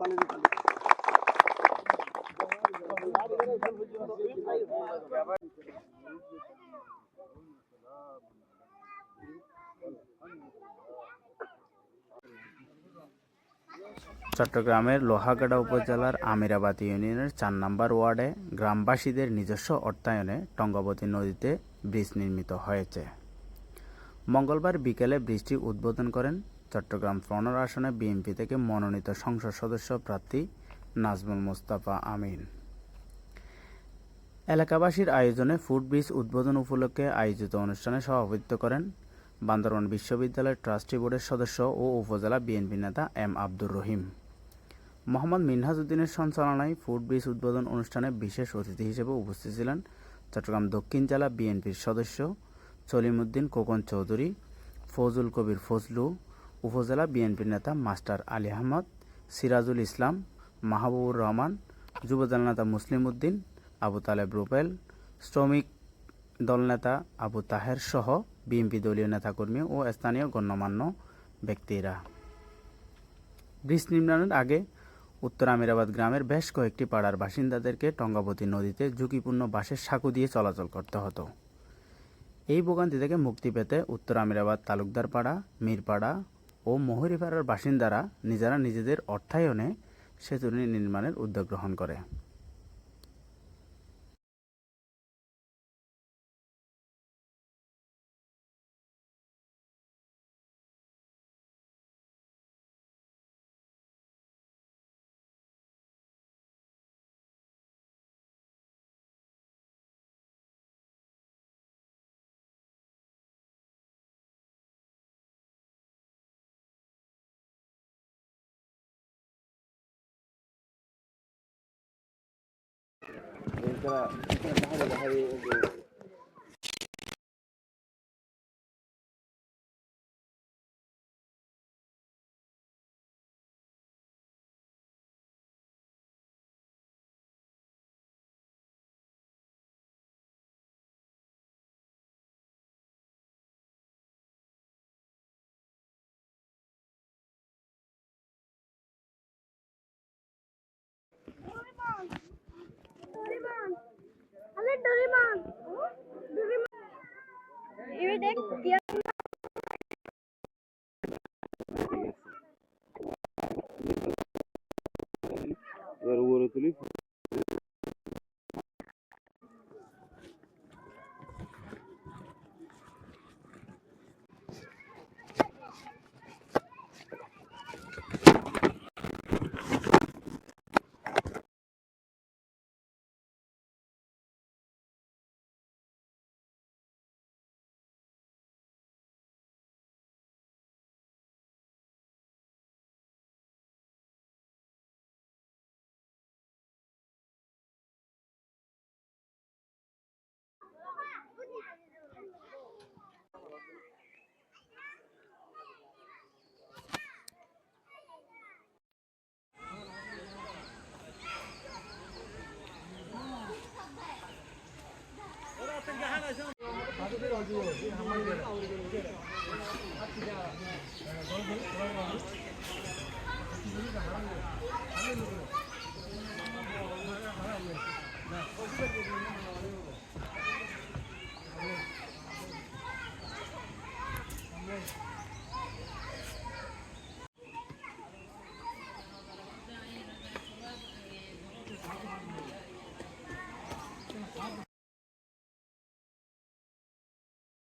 চট্টগ্রামের লোহাগাড়া উপজেলার আমিরাবাদ ইউনিয়নের ৪ নম্বর ওয়ার্ডে গ্রামবাসীদের নিজস্ব অর্থায়নে টঙ্গবতী নদীতে ব্রিজ নির্মিত হয়েছে। মঙ্গলবার বিকেলে ব্রিজটি উদ্বোধন করেন চট্টগ্রাম ১৫ আসনে বিএনপি থেকে মনোনীত সংসদ সদস্য প্রার্থী নাজমুল মুস্তাফা আমিন। এলাকাবাসীর আয়োজনে ফুটব্রিজ উদ্বোধন উপলক্ষে আয়োজিত অনুষ্ঠানে সভাপতিত্ব করেন বান্দরবান বিশ্ববিদ্যালয়ের ট্রাস্টি বোর্ডের সদস্য ও উপজেলা বিএনপি নেতা এম আব্দুর রহিম। মোহাম্মদ মিনহাজ উদ্দিনের সঞ্চালনায় ফুটব্রিজ উদ্বোধন অনুষ্ঠানে বিশেষ অতিথি হিসেবে উপস্থিত ছিলেন চট্টগ্রাম দক্ষিণ জেলা বিএনপির সদস্য সলিমউদ্দিন খোকন চৌধুরী, ফজলুল কবির ফজলু, উপজেলা বিএনপির নেতা মাস্টার আলী আহমদ, সিরাজুল ইসলাম, মাহবুবুর রহমান, যুবদল নেতা মুসলিম উদ্দিন, আবু তালেব রুবেল, শ্রমিক দলনেতা আবু তাহের সহ বিএনপি দলীয় নেতাকর্মী ও স্থানীয় গণ্যমান্য ব্যক্তিরা। ব্রিজ নির্মাণের আগে উত্তর আমিরাবাদ গ্রামের বেশ কয়েকটি পাড়ার বাসিন্দাদেরকে টঙ্গবতী নদীতে ঝুঁকিপূর্ণ বাঁশের সাঁকো দিয়ে চলাচল করতে হতো। এই ভোগান্তি থেকে মুক্তি পেতে উত্তর আমিরাবাদ তালুকদার পাড়া, মীরপাড়া ও মহুরীপাড়ার বাসিন্দারা নিজেরা নিজেদের অর্থায়নে সেতুটি নির্মাণের উদ্যোগ গ্রহণ করে। এবার উপরে তুলি।